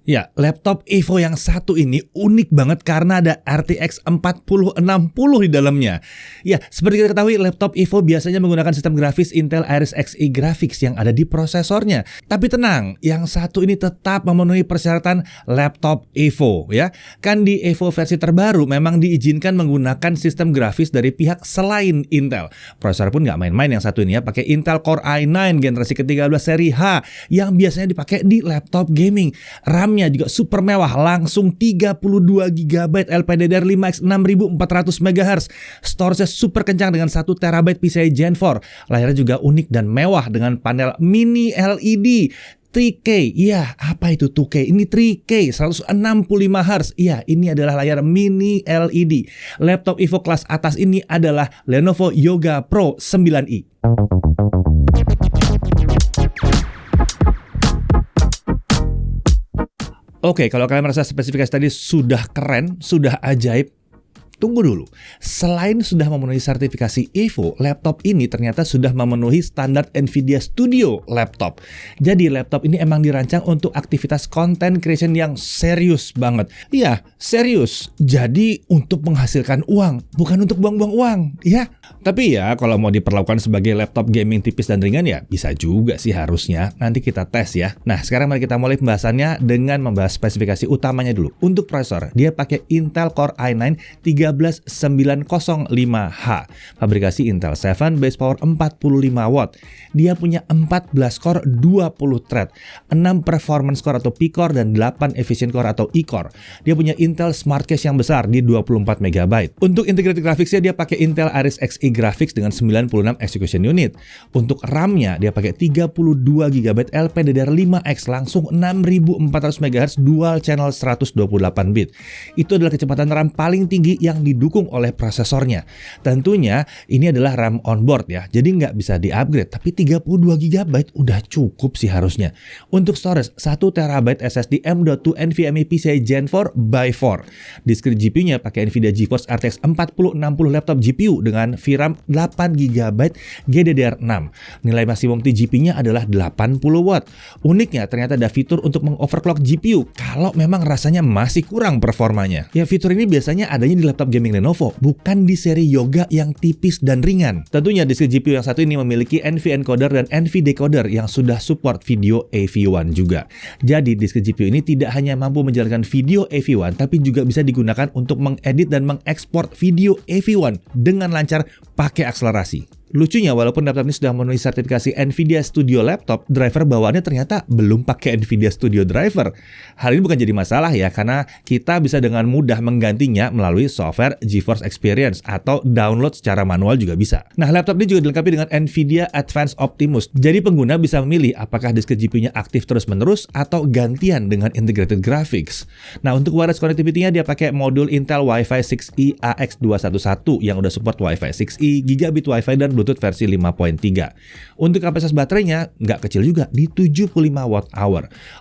Ya, laptop Evo yang satu ini unik banget karena ada RTX 4060 di dalamnya. Ya, seperti kita ketahui, laptop Evo biasanya menggunakan sistem grafis Intel Iris Xe Graphics yang ada di prosesornya. Tapi tenang, yang satu ini tetap memenuhi persyaratan laptop Evo ya. Kan di Evo versi terbaru memang diizinkan menggunakan sistem grafis dari pihak selain Intel. Prosesor pun nggak main-main yang satu ini ya, pakai Intel Core i9 generasi ke-13 seri H yang biasanya dipakai di laptop gaming. RAM-nya juga super mewah, langsung 32 GB LPDDR5X 6400 MHz. Storage-nya super kencang dengan 1 TB PCIe Gen 4. Layarnya juga unik dan mewah dengan panel mini LED 3K. Iya, apa itu 2K? Ini 3K, 165 Hz. Iya, ini adalah layar mini LED. Laptop Evo kelas atas ini adalah Lenovo Yoga Pro 9i. Oke, kalau kalian merasa spesifikasi tadi sudah keren, sudah ajaib, tunggu dulu. Selain sudah memenuhi sertifikasi Evo, laptop ini ternyata sudah memenuhi standar Nvidia Studio laptop. Jadi laptop ini emang dirancang untuk aktivitas content creation yang serius banget. Iya, serius. Jadi untuk menghasilkan uang, bukan untuk buang-buang uang, ya. Tapi ya, kalau mau diperlakukan sebagai laptop gaming tipis dan ringan ya bisa juga sih harusnya. Nanti kita tes ya. Nah, sekarang mari kita mulai pembahasannya dengan membahas spesifikasi utamanya dulu. Untuk prosesor, dia pakai Intel Core i9 13905H. Fabrikasi Intel 7, base power 45 watt. Dia punya 14 core 20 thread, 6 performance core atau P-core dan 8 efficient core atau E-core. Dia punya Intel Smart Cache yang besar di 24 MB. Untuk integrated graphics-nya dia pakai Intel Iris Xe Graphics dengan 96 execution unit. Untuk RAM-nya dia pakai 32 GB LPDDR5X langsung 6400 MHz dual channel 128 bit. Itu adalah kecepatan RAM paling tinggi yang didukung oleh prosesornya. Tentunya ini adalah RAM onboard ya, jadi nggak bisa di-upgrade, tapi 32 GB udah cukup sih harusnya. Untuk storage, 1 TB SSD M.2 NVMe PCIe Gen 4x4. Discrete GPU-nya pakai Nvidia GeForce RTX 4060 laptop GPU dengan VRAM 8 GB GDDR6. Nilai maksimum TGP-nya adalah 80 watt. Uniknya ternyata ada fitur untuk mengoverclock GPU kalau memang rasanya masih kurang performanya. Ya, fitur ini biasanya adanya di laptop gaming Lenovo, bukan di seri Yoga yang tipis dan ringan. Tentunya discrete GPU yang satu ini memiliki NV-encoder dan NV-decoder yang sudah support video AV1 juga. Jadi discrete GPU ini tidak hanya mampu menjalankan video AV1, tapi juga bisa digunakan untuk mengedit dan mengekspor video AV1 dengan lancar pakai akselerasi. Lucunya, walaupun laptop ini sudah memenuhi sertifikasi Nvidia Studio Laptop, driver bawaannya ternyata belum pakai Nvidia Studio Driver. Hal ini bukan jadi masalah ya, karena kita bisa dengan mudah menggantinya melalui software GeForce Experience atau download secara manual juga bisa. Nah, laptop ini juga dilengkapi dengan Nvidia Advanced Optimus. Jadi pengguna bisa memilih apakah disk GPU-nya aktif terus-menerus atau gantian dengan integrated graphics. Nah, untuk wireless connectivity-nya dia pakai modul Intel Wi-Fi 6E AX211 yang udah support Wi-Fi 6E, gigabit Wi-Fi dan Bluetooth versi 5.3. Untuk kapasitas baterainya nggak kecil juga, di 75 Wh.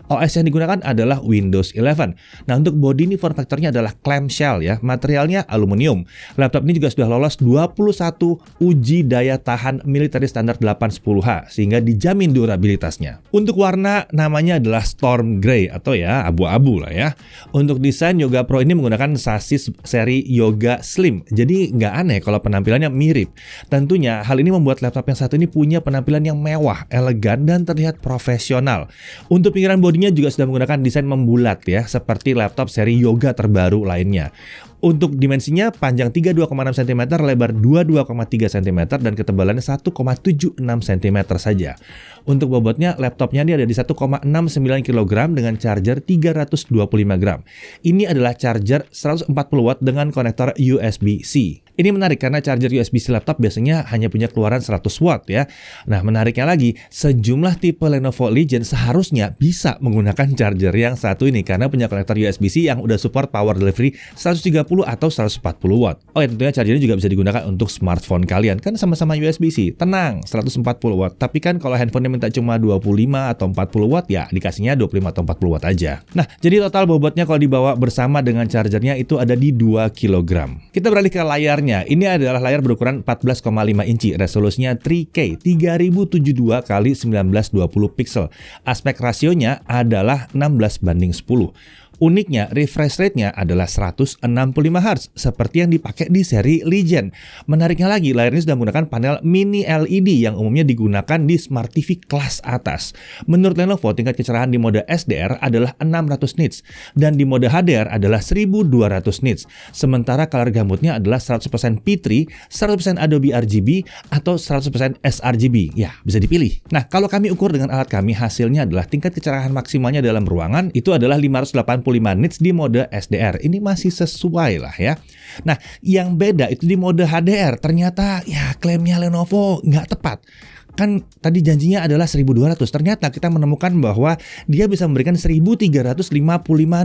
OS yang digunakan adalah Windows 11. Nah, untuk body ini form factor-nya adalah clamshell ya, materialnya aluminium. Laptop ini juga sudah lolos 21 uji daya tahan military standar 810H sehingga dijamin durabilitasnya. Untuk warna namanya adalah Storm Grey atau ya abu-abu lah ya. Untuk desain, Yoga Pro ini menggunakan sasis seri Yoga Slim. Jadi nggak aneh kalau penampilannya mirip. Tentunya hal ini membuat laptop yang satu ini punya penampilan yang mewah, elegan, dan terlihat profesional. Untuk pinggiran bodinya juga sudah menggunakan desain membulat ya, seperti laptop seri Yoga terbaru lainnya. Untuk dimensinya, panjang 32,6 cm, lebar 22,3 cm, dan ketebalannya 1,76 cm saja. Untuk bobotnya, laptopnya ini ada di 1,69 kg dengan charger 325 gram. Ini adalah charger 140 watt dengan konektor USB-C. Ini menarik karena charger USB-C laptop biasanya hanya punya keluaran 100 watt ya. Nah, menariknya lagi, sejumlah tipe Lenovo Legion seharusnya bisa menggunakan charger yang satu ini karena punya konektor USB-C yang udah support power delivery 130 atau 140 watt. Oh ya, tentunya chargernya juga bisa digunakan untuk smartphone kalian. Kan sama-sama USB-C. Tenang, 140 watt. Tapi kan kalau handphonenya minta cuma 25 atau 40 watt ya dikasihnya 25 atau 40 watt aja. Nah, jadi total bobotnya kalau dibawa bersama dengan chargernya itu ada di 2 kg. Kita beralih ke layarnya layarnya, ini adalah layar berukuran 14,5 inci, resolusinya 3K 3072 x 1920 pixel. Aspek rasionya adalah 16:10. Uniknya, refresh rate-nya adalah 165 Hz, seperti yang dipakai di seri Legend. Menariknya lagi, layar ini sudah menggunakan panel mini LED yang umumnya digunakan di Smart TV kelas atas. Menurut Lenovo, tingkat kecerahan di mode SDR adalah 600 nits, dan di mode HDR adalah 1200 nits. Sementara color gamutnya adalah 100% P3, 100% Adobe RGB, atau 100% sRGB. Ya, bisa dipilih. Nah, kalau kami ukur dengan alat kami, hasilnya adalah tingkat kecerahan maksimalnya dalam ruangan itu adalah 585 nits di mode SDR. Ini masih sesuai lah ya. Nah, yang beda itu di mode HDR. Ternyata ya klaimnya Lenovo nggak tepat. Kan tadi janjinya adalah 1200, ternyata kita menemukan bahwa dia bisa memberikan 1355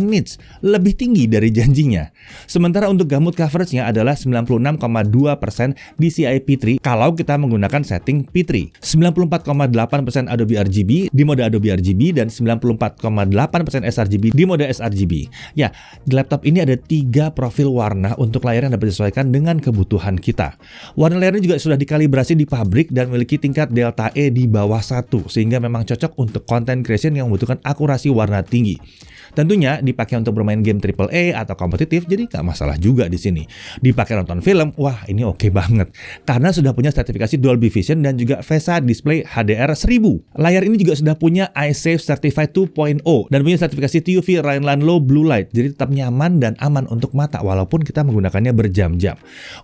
nits, lebih tinggi dari janjinya. Sementara untuk gamut coveragenya adalah 96,2% DCI P3 kalau kita menggunakan setting P3, 94,8% Adobe RGB di mode Adobe RGB, dan 94,8% sRGB di mode sRGB. Ya, di laptop ini ada 3 profil warna untuk layar yang dapat disesuaikan dengan kebutuhan kita. Warna layarnya juga sudah dikalibrasi di pabrik dan memiliki tingkat delta E di bawah 1, sehingga memang cocok untuk content creation yang membutuhkan akurasi warna tinggi. Tentunya dipakai untuk bermain game AAA atau kompetitif, jadi nggak masalah juga di sini. Dipakai nonton film, wah ini oke banget. Karena sudah punya sertifikasi Dolby Vision dan juga VESA Display HDR 1000. Layar ini juga sudah punya iSafe Certified 2.0 dan punya sertifikasi TUV Rhineland Low Blue Light, jadi tetap nyaman dan aman untuk mata walaupun kita menggunakannya berjam-jam.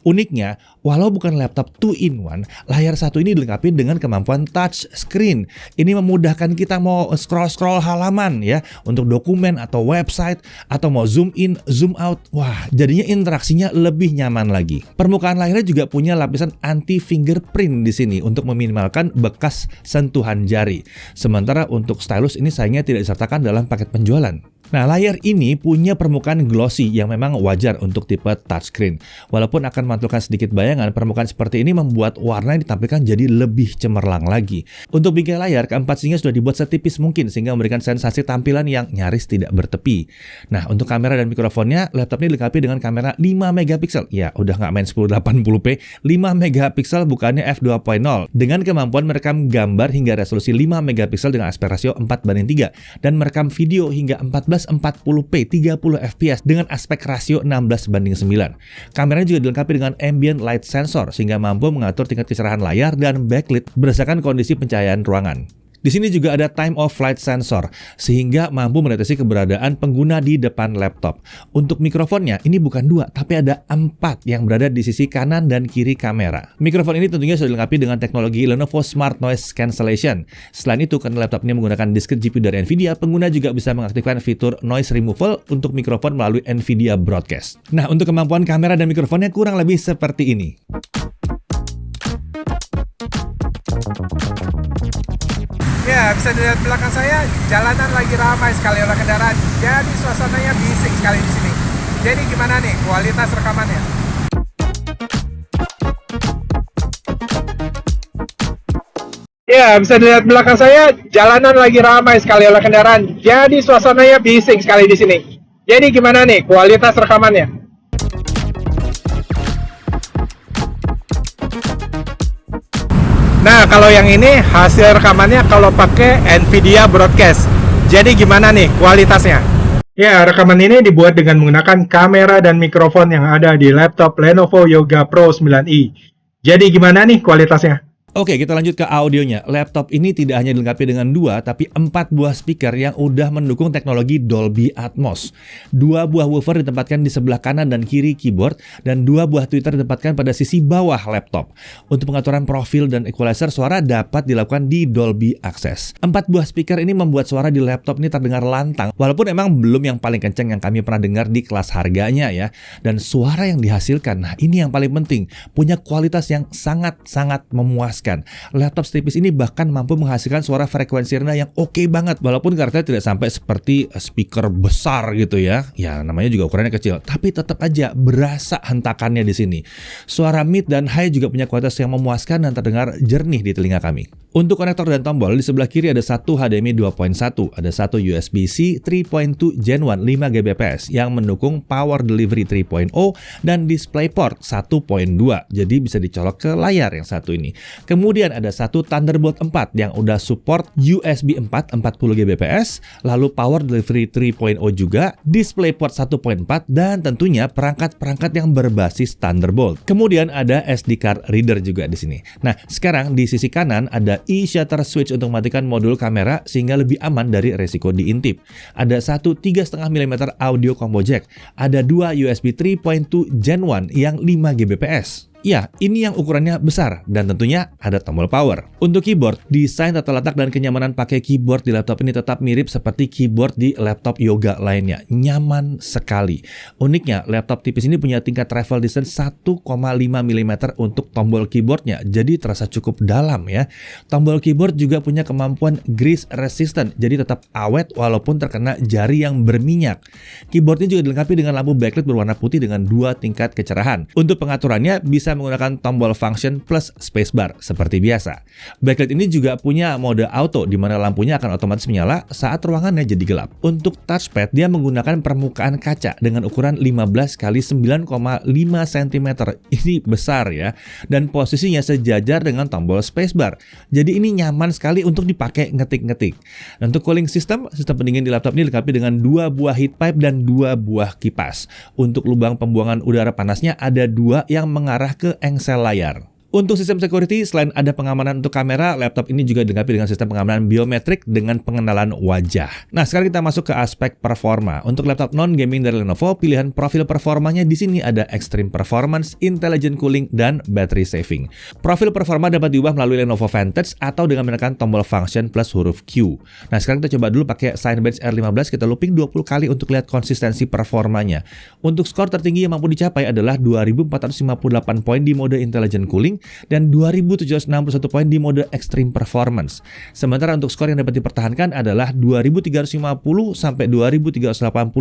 Uniknya, walau bukan laptop 2-in-1, layar satu ini dilengkapi dengan kemampuan touch screen. Ini memudahkan kita mau scroll-scroll halaman ya, untuk dokumen atau website, atau mau zoom in, zoom out. Wah, jadinya interaksinya lebih nyaman lagi. Permukaan layarnya juga punya lapisan anti fingerprint di sini untuk meminimalkan bekas sentuhan jari. Sementara untuk stylus ini sayangnya tidak disertakan dalam paket penjualan. Nah, layar ini punya permukaan glossy yang memang wajar untuk tipe touchscreen. Walaupun akan memantulkan sedikit bayangan, permukaan seperti ini membuat warna yang ditampilkan jadi lebih cemerlang lagi. Untuk bingkai layar, keempat sisinya sudah dibuat setipis mungkin sehingga memberikan sensasi tampilan yang nyaris tidak bertepi. Nah, untuk kamera dan mikrofonnya, laptop ini dilengkapi dengan kamera 5 megapiksel. Ya, udah nggak main 1080p, 5 megapiksel bukannya f2.0. Dengan kemampuan merekam gambar hingga resolusi 5 megapiksel dengan aspek rasio 4:3 dan merekam video hingga 1440p 30 fps dengan aspek rasio 16:9. Kameranya juga dilengkapi dengan ambient light sensor sehingga mampu mengatur tingkat kecerahan layar dan backlit berdasarkan kondisi pencahayaan ruangan. Di sini juga ada time of flight sensor, sehingga mampu mendeteksi keberadaan pengguna di depan laptop. Untuk mikrofonnya, ini bukan 2, tapi ada 4 yang berada di sisi kanan dan kiri kamera. Mikrofon ini tentunya sudah dilengkapi dengan teknologi Lenovo Smart Noise Cancellation. Selain itu, karena laptop ini menggunakan discrete GPU dari NVIDIA, pengguna juga bisa mengaktifkan fitur noise removal untuk mikrofon melalui NVIDIA Broadcast. Nah, untuk kemampuan kamera dan mikrofonnya kurang lebih seperti ini. Ya, bisa dilihat belakang saya, jalanan lagi ramai sekali oleh kendaraan. Jadi suasananya bising sekali di sini. Jadi gimana nih kualitas rekamannya? Ya, bisa dilihat belakang saya, jalanan lagi ramai sekali oleh kendaraan. Jadi suasananya bising sekali di sini. Jadi gimana nih kualitas rekamannya? Nah, kalau yang ini hasil rekamannya kalau pakai NVIDIA Broadcast. Jadi gimana nih kualitasnya? Ya, rekaman ini dibuat dengan menggunakan kamera dan mikrofon yang ada di laptop Lenovo Yoga Pro 9i. Jadi gimana nih kualitasnya? Oke, kita lanjut ke audionya. Laptop ini tidak hanya dilengkapi dengan 2, tapi 4 buah speaker yang udah mendukung teknologi Dolby Atmos. 2 buah woofer ditempatkan di sebelah kanan dan kiri keyboard, dan 2 buah tweeter ditempatkan pada sisi bawah laptop. Untuk pengaturan profil dan equalizer suara dapat dilakukan di Dolby Access. 4 buah speaker ini membuat suara di laptop ini terdengar lantang, walaupun emang belum yang paling kencang yang kami pernah dengar di kelas harganya ya. Dan suara yang dihasilkan, nah ini yang paling penting, punya kualitas yang sangat-sangat memuaskan. memuaskan. Laptop setipis ini bahkan mampu menghasilkan suara frekuensi rendah yang oke banget, walaupun karakternya tidak sampai seperti speaker besar gitu ya. Ya namanya juga ukurannya kecil, tapi tetap aja berasa hentakannya di sini. Suara mid dan high juga punya kualitas yang memuaskan dan terdengar jernih di telinga kami. Untuk konektor dan tombol, di sebelah kiri ada satu HDMI 2.1, ada satu USB-C 3.2 Gen 1 5Gbps yang mendukung Power Delivery 3.0 dan DisplayPort 1.2, jadi bisa dicolok ke layar yang satu ini. Kemudian ada satu Thunderbolt 4 yang udah support USB 4 40Gbps, lalu Power Delivery 3.0 juga, DisplayPort 1.4, dan tentunya perangkat-perangkat yang berbasis Thunderbolt. Kemudian ada SD card reader juga di sini. Nah, sekarang di sisi kanan ada e-shutter switch untuk mematikan modul kamera sehingga lebih aman dari resiko diintip. Ada satu 3,5 mm audio combo jack. Ada dua USB 3.2 Gen 1 yang 5 Gbps. Ya, ini yang ukurannya besar dan tentunya ada tombol power. Untuk keyboard, desain tata letak dan kenyamanan pakai keyboard di laptop ini tetap mirip seperti keyboard di laptop yoga lainnya. Nyaman sekali. Uniknya, laptop tipis ini punya tingkat travel distance 1,5 mm untuk tombol keyboardnya, jadi terasa cukup dalam ya. Tombol keyboard juga punya kemampuan grease resistant, jadi tetap awet walaupun terkena jari yang berminyak. Keyboardnya juga dilengkapi dengan lampu backlit berwarna putih dengan 2 tingkat kecerahan. Untuk pengaturannya bisa menggunakan tombol function plus spacebar seperti biasa. Backlit ini juga punya mode auto di mana lampunya akan otomatis menyala saat ruangannya jadi gelap. Untuk touchpad dia menggunakan permukaan kaca dengan ukuran 15 x 9,5 cm. Ini besar ya, dan posisinya sejajar dengan tombol spacebar. Jadi ini nyaman sekali untuk dipakai ngetik-ngetik. Untuk cooling system pendingin di laptop ini dilengkapi dengan 2 buah heat pipe dan 2 buah kipas. Untuk lubang pembuangan udara panasnya ada 2 yang mengarah ke engsel layar. Untuk sistem security, selain ada pengamanan untuk kamera, laptop ini juga dilengkapi dengan sistem pengamanan biometrik dengan pengenalan wajah. Nah, sekarang kita masuk ke aspek performa. Untuk laptop non-gaming dari Lenovo, pilihan profil performanya di sini ada Extreme Performance, Intelligent Cooling, dan Battery Saving. Profil performa dapat diubah melalui Lenovo Vantage atau dengan menekan tombol function plus huruf Q. Nah, sekarang kita coba dulu pakai Cinebench R15, kita looping 20 kali untuk lihat konsistensi performanya. Untuk skor tertinggi yang mampu dicapai adalah 2458 poin di mode Intelligent Cooling, dan 2761 poin di mode Extreme Performance. Sementara untuk skor yang dapat dipertahankan adalah 2350 sampai 2380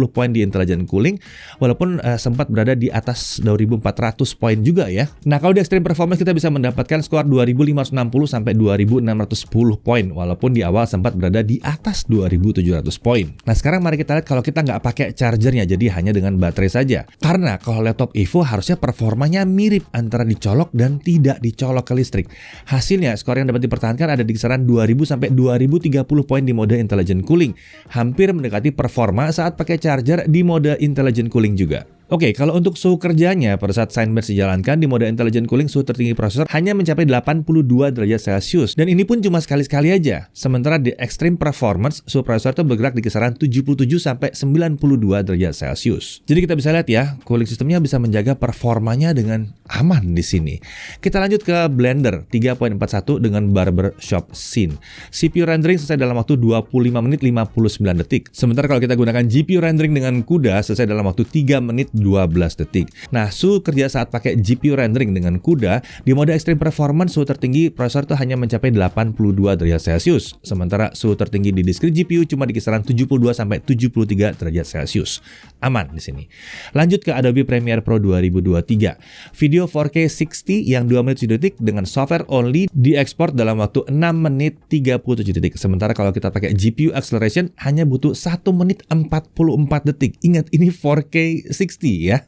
poin di Intelligent Cooling, walaupun sempat berada di atas 2400 poin juga ya. Nah, kalau di Extreme Performance kita bisa mendapatkan skor 2560 sampai 2610 poin, walaupun di awal sempat berada di atas 2700 poin. Nah, sekarang mari kita lihat kalau kita nggak pakai chargernya, jadi hanya dengan baterai saja. Karena kalau laptop Evo harusnya performanya mirip antara dicolok dan tidak dicolok ke listrik. Hasilnya, skor yang dapat dipertahankan ada di kisaran 2000 sampai 2030 poin di mode Intelligent Cooling. Hampir mendekati performa saat pakai charger di mode Intelligent Cooling juga. Oke, kalau untuk suhu kerjanya pada saat Cinebench dijalankan di mode Intelligent Cooling, suhu tertinggi prosesor hanya mencapai 82 derajat Celcius, dan ini pun cuma sekali-sekali aja. Sementara di Extreme Performance, suhu prosesor itu bergerak di kisaran 77 sampai 92 derajat Celcius. Jadi kita bisa lihat ya, cooling sistemnya bisa menjaga performanya dengan aman di sini. Kita lanjut ke Blender 3.41 dengan Barbershop Scene. CPU rendering selesai dalam waktu 25 menit 59 detik. Sementara kalau kita gunakan GPU rendering dengan CUDA selesai dalam waktu 3 menit 12 detik. Nah, suhu kerja saat pakai GPU rendering dengan CUDA di mode Extreme Performance, suhu tertinggi prosesor itu hanya mencapai 82 derajat Celcius. Sementara suhu tertinggi di discrete GPU cuma di kisaran 72 sampai 73 derajat Celcius. Aman di sini. Lanjut ke Adobe Premiere Pro 2023. Video 4K 60 yang 2 menit 7 detik dengan software only diekspor dalam waktu 6 menit 37 detik. Sementara kalau kita pakai GPU acceleration hanya butuh 1 menit 44 detik. Ingat, ini 4K 60 ya.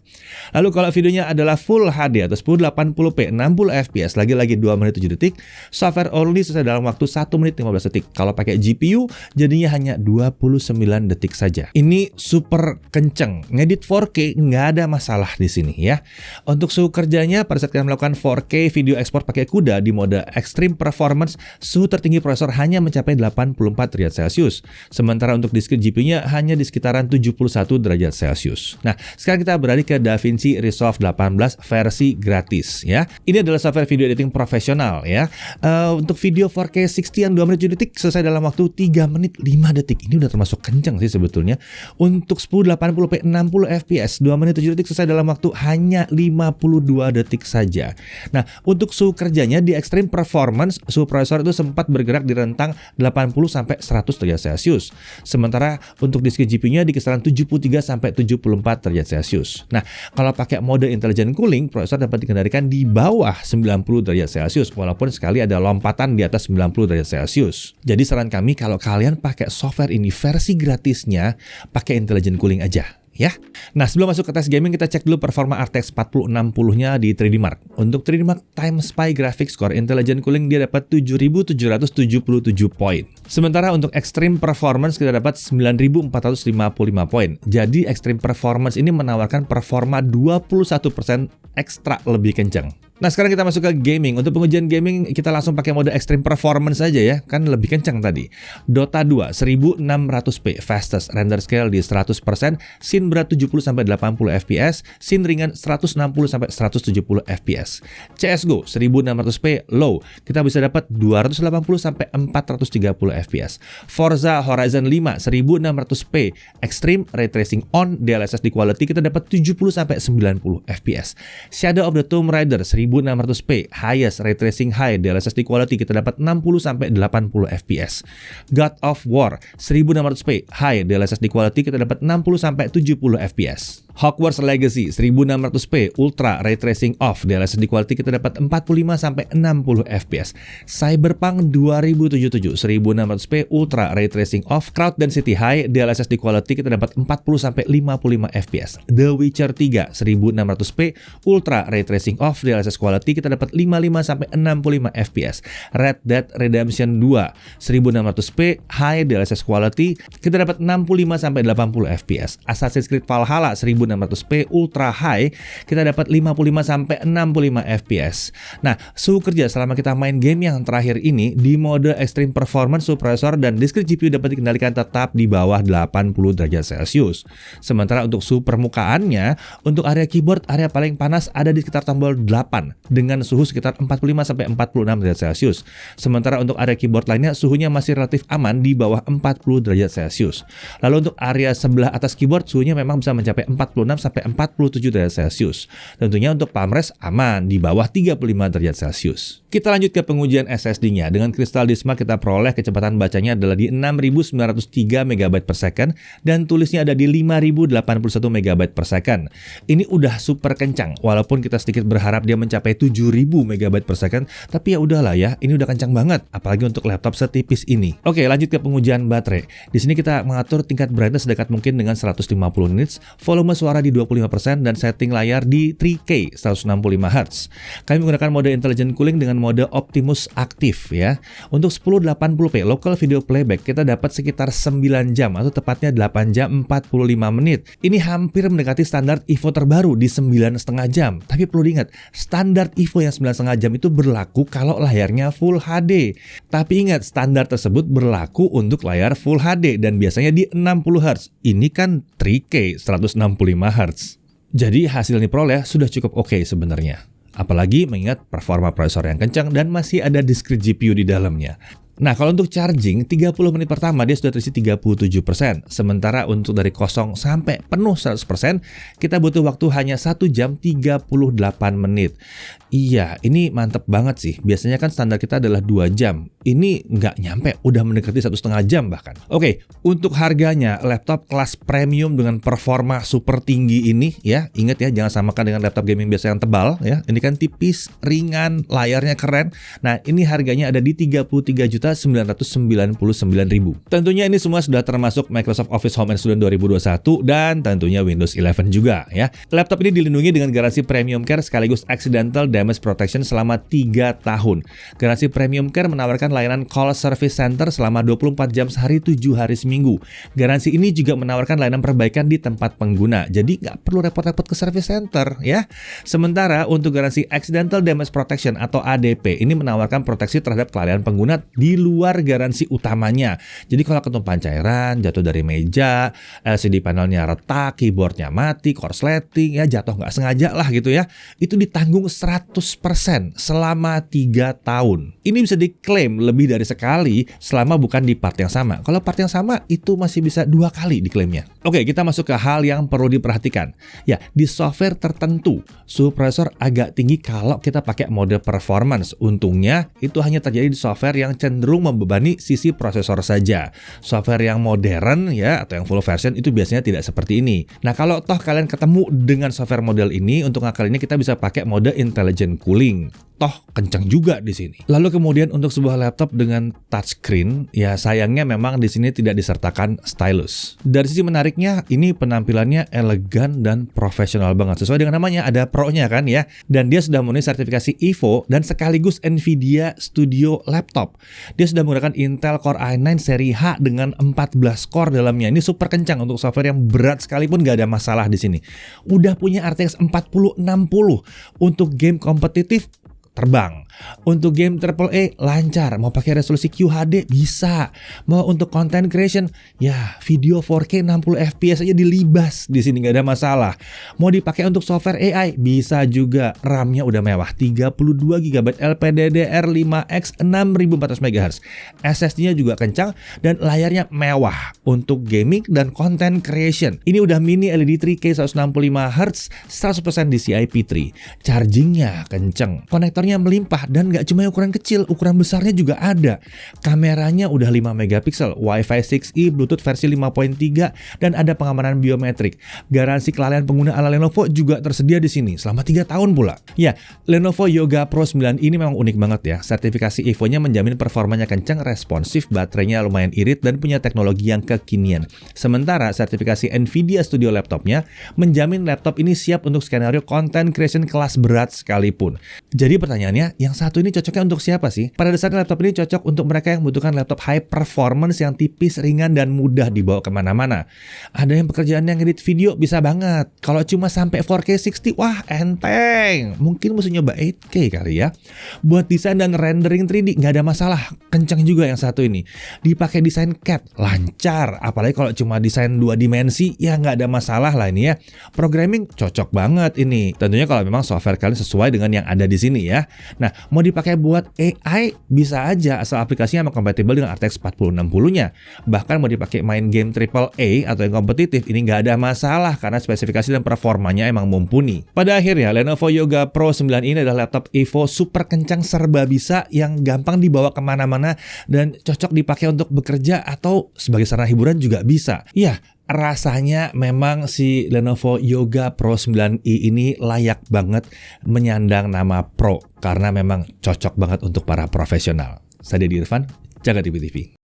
Lalu kalau videonya adalah Full HD atau 1080p 60 fps, lagi-lagi 2 menit 7 detik, software only selesai dalam waktu 1 menit 15 detik. Kalau pakai GPU jadinya hanya 29 detik saja. Ini super kenceng. Ngedit 4K nggak ada masalah di sini ya. Untuk suhu kerjanya pada saat kita melakukan 4K video ekspor pakai CUDA di mode Extreme Performance, suhu tertinggi prosesor hanya mencapai 84 derajat Celcius. Sementara untuk discrete GPU-nya hanya di sekitaran 71 derajat Celcius. Nah, sekarang kita beralih ke DaVinci Resolve 18 versi gratis ya. Ini adalah software video editing profesional ya. Untuk video 4K 60 yang 2 menit 7 detik selesai dalam waktu 3 menit 5 detik. Ini udah termasuk kencang sih sebetulnya. Untuk 1080p 60 fps 2 menit 7 detik selesai dalam waktu hanya 52 detik saja. Nah, untuk suhu kerjanya di Extreme Performance, suhu prosesor itu sempat bergerak di rentang 80 sampai 100 derajat Celcius. Sementara untuk disk GPU-nya di kisaran 73 sampai 74 derajat Celcius. Nah, kalau pakai mode intelligent cooling, prosesor dapat dikendalikan di bawah 90 derajat Celcius walaupun sekali ada lompatan di atas 90 derajat Celcius. Jadi saran kami kalau kalian pakai software ini versi gratisnya, pakai intelligent cooling aja. Ya. Nah, sebelum masuk ke tes gaming, kita cek dulu performa RTX 4060-nya di 3D Mark. Untuk 3D Mark Time Spy Graphics Core Intelligent Cooling dia dapat 7.777 poin. Sementara untuk Extreme Performance kita dapat 9.455 poin. Jadi Extreme Performance ini menawarkan performa 21% ekstra lebih kencang. Nah, sekarang kita masuk ke gaming. Untuk pengujian gaming kita langsung pakai mode Extreme Performance aja ya, kan lebih kencang tadi. Dota 2 1600p fastest render scale di 100%, scene berat 70-80 fps, scene ringan 160-170 fps. CS:GO 1600p low, kita bisa dapat 280-430 fps. Forza Horizon 5 1600p extreme ray tracing on, DLSS di quality kita dapat 70-90 fps. Shadow of the Tomb Raider 1600p highest ray tracing high, DLSS di quality kita dapat 60-80 fps. God of War 1600p high, DLSS di quality kita dapat 60-70 fps. Hogwarts Legacy 1600p ultra ray tracing off, DLSS di quality kita dapat 45-60 fps. Cyberpunk 2077 1600p ultra ray tracing off, crowd density high, DLSS di quality kita dapat 40-55 fps. The Witcher 3 1600p ultra ray tracing off, DLSS quality kita dapat 55-65 fps. Red Dead Redemption 2 1600p high, DLSS quality kita dapat 65-80 fps. Assassin's Creed Valhalla 1600p ultra high kita dapat 55-65 fps. Nah, suhu kerja selama kita main game yang terakhir ini di mode Extreme Performance, suhu prosesor dan disk GPU dapat dikendalikan tetap di bawah 80 derajat Celcius. Sementara untuk suhu permukaannya, untuk area keyboard area paling panas ada di sekitar tombol 8 dengan suhu sekitar 45-46 derajat Celcius. Sementara untuk area keyboard lainnya suhunya masih relatif aman di bawah 40 derajat Celcius. Lalu untuk area sebelah atas keyboard suhunya memang bisa mencapai 46-47 derajat Celcius. Tentunya untuk palm rest aman di bawah 35 derajat Celcius. Kita lanjut ke pengujian SSD-nya. Dengan Crystal Disk Mark kita peroleh kecepatan bacanya adalah di 6903 MB per second dan tulisnya ada di 5081 MB per second. Ini udah super kencang. Walaupun kita sedikit berharap dia mencapai 7000 MB per second, tapi ya udahlah ya, ini udah kencang banget apalagi untuk laptop setipis ini. Oke, lanjut ke pengujian baterai. Di sini kita mengatur tingkat brightness sedekat mungkin dengan 150 nits, volume suara di 25% dan setting layar di 3K 165 Hz. Kami menggunakan mode intelligent cooling dengan mode Optimus aktif ya. Untuk 1080p local video playback kita dapat sekitar 9 jam atau tepatnya 8 jam 45 menit. Ini hampir mendekati standar Evo terbaru di 9,5 jam. Tapi perlu diingat, standar Evo yang 9,5 jam itu berlaku kalau layarnya Full HD. Tapi ingat, standar tersebut berlaku untuk layar Full HD dan biasanya di 60 Hz. Ini kan 3K 165 Hz. Jadi hasil yang diperoleh sudah cukup oke sebenarnya. Apalagi mengingat performa prosesor yang kencang dan masih ada discrete GPU di dalamnya. Nah, kalau untuk charging, 30 menit pertama dia sudah terisi 37%. Sementara untuk dari kosong sampai penuh 100%, kita butuh waktu hanya 1 jam 38 menit. Iya, ini mantep banget sih. Biasanya kan standar kita adalah 2 jam. Ini nggak nyampe, udah mendekati 1,5 jam bahkan. Oke, untuk harganya, laptop kelas premium dengan performa super tinggi ini, ya, ingat ya, jangan samakan dengan laptop gaming biasa yang tebal, ya. Ini kan tipis, ringan, layarnya keren. Nah, ini harganya ada di 33.999.000. Tentunya ini semua sudah termasuk Microsoft Office Home and Studio 2021 dan tentunya Windows 11 juga ya. Laptop ini dilindungi dengan garansi Premium Care sekaligus Accidental Damage Protection selama 3 tahun. Garansi Premium Care menawarkan layanan call service center selama 24 jam sehari 7 hari seminggu. Garansi ini juga menawarkan layanan perbaikan di tempat pengguna. Jadi nggak perlu repot-repot ke service center ya. Sementara untuk garansi Accidental Damage Protection atau ADP ini menawarkan proteksi terhadap kelalaian pengguna di di luar garansi utamanya. Jadi kalau ketumpahan cairan, jatuh dari meja, LCD panelnya retak, keyboardnya mati, korsleting, ya jatuh nggak sengaja lah gitu ya, itu ditanggung 100% selama 3 tahun. Ini bisa diklaim lebih dari sekali selama bukan di part yang sama. Kalau part yang sama itu masih bisa 2 kali diklaimnya. Oke, kita masuk ke hal yang perlu diperhatikan. Ya, di software tertentu, suhu prosesor agak tinggi kalau kita pakai mode performance. Untungnya, itu hanya terjadi di software yang cenderung membebani sisi prosesor saja. Software yang modern ya, atau yang full version itu biasanya tidak seperti ini. Nah, kalau toh kalian ketemu dengan software model ini, untuk ngakalinnya kita bisa pakai mode intelligent cooling. Toh kencang juga di sini. Lalu kemudian untuk sebuah laptop dengan touchscreen, ya sayangnya memang di sini tidak disertakan stylus. Dari sisi menariknya, ini penampilannya elegan dan profesional banget. Sesuai dengan namanya, ada Pro-nya kan ya. Dan dia sudah memenuhi sertifikasi Evo dan sekaligus Nvidia Studio Laptop. Dia sudah menggunakan Intel Core i9 seri H dengan 14 core dalamnya. Ini super kencang untuk software yang berat sekalipun nggak ada masalah di sini. Udah punya RTX 4060 untuk game kompetitif, terbang. Untuk game AAA lancar, mau pakai resolusi QHD bisa. Mau untuk content creation, ya video 4K 60 fps aja dilibas di sini nggak ada masalah. Mau dipakai untuk software AI bisa juga. RAM-nya udah mewah, 32 GB LPDDR5X 6400 MHz. SSD-nya juga kencang dan layarnya mewah untuk gaming dan content creation. Ini udah mini LED 3K 165Hz 100% DCI P3. Chargingnya kenceng. Konektornya melimpah dan nggak cuma ukuran kecil, ukuran besarnya juga ada. Kameranya udah 5 megapiksel, Wi-Fi 6E, Bluetooth versi 5.3 dan ada pengamanan biometrik. Garansi kelalaian pengguna ala Lenovo juga tersedia di sini selama 3 tahun pula. Ya, Lenovo Yoga Pro 9 ini memang unik banget ya. Sertifikasi Evo-nya menjamin performanya kencang, responsif, baterainya lumayan irit dan punya teknologi yang kekinian. Sementara sertifikasi Nvidia Studio Laptop-nya menjamin laptop ini siap untuk skenario content creation kelas berat sekalipun. Jadi pertanyaannya, yang satu ini cocoknya untuk siapa sih? Pada dasarnya laptop ini cocok untuk mereka yang membutuhkan laptop high performance yang tipis, ringan, dan mudah dibawa kemana-mana. Ada yang pekerjaannya ngedit video bisa banget. Kalau cuma sampai 4K 60, wah enteng. Mungkin mesti nyoba 8K kali ya. Buat desain dan rendering 3D nggak ada masalah. Kencang juga yang satu ini. Dipakai desain CAD, lancar. Apalagi kalau cuma desain 2 dimensi, ya nggak ada masalah lah ini ya. Programming cocok banget ini. Tentunya kalau memang software kalian sesuai dengan yang ada di sini ya. Nah, mau dipakai buat AI bisa aja asal aplikasinya emang kompatibel dengan RTX 4060-nya. Bahkan mau dipakai main game AAA atau yang kompetitif ini nggak ada masalah karena spesifikasi dan performanya emang mumpuni. Pada akhirnya, Lenovo Yoga Pro 9 ini adalah laptop Evo super kencang serba bisa yang gampang dibawa kemana-mana dan cocok dipakai untuk bekerja atau sebagai sarana hiburan juga bisa. Ya, rasanya memang si Lenovo Yoga Pro 9i ini layak banget menyandang nama Pro karena memang cocok banget untuk para profesional. Saya Deddy Irfan, Jaga TV TV.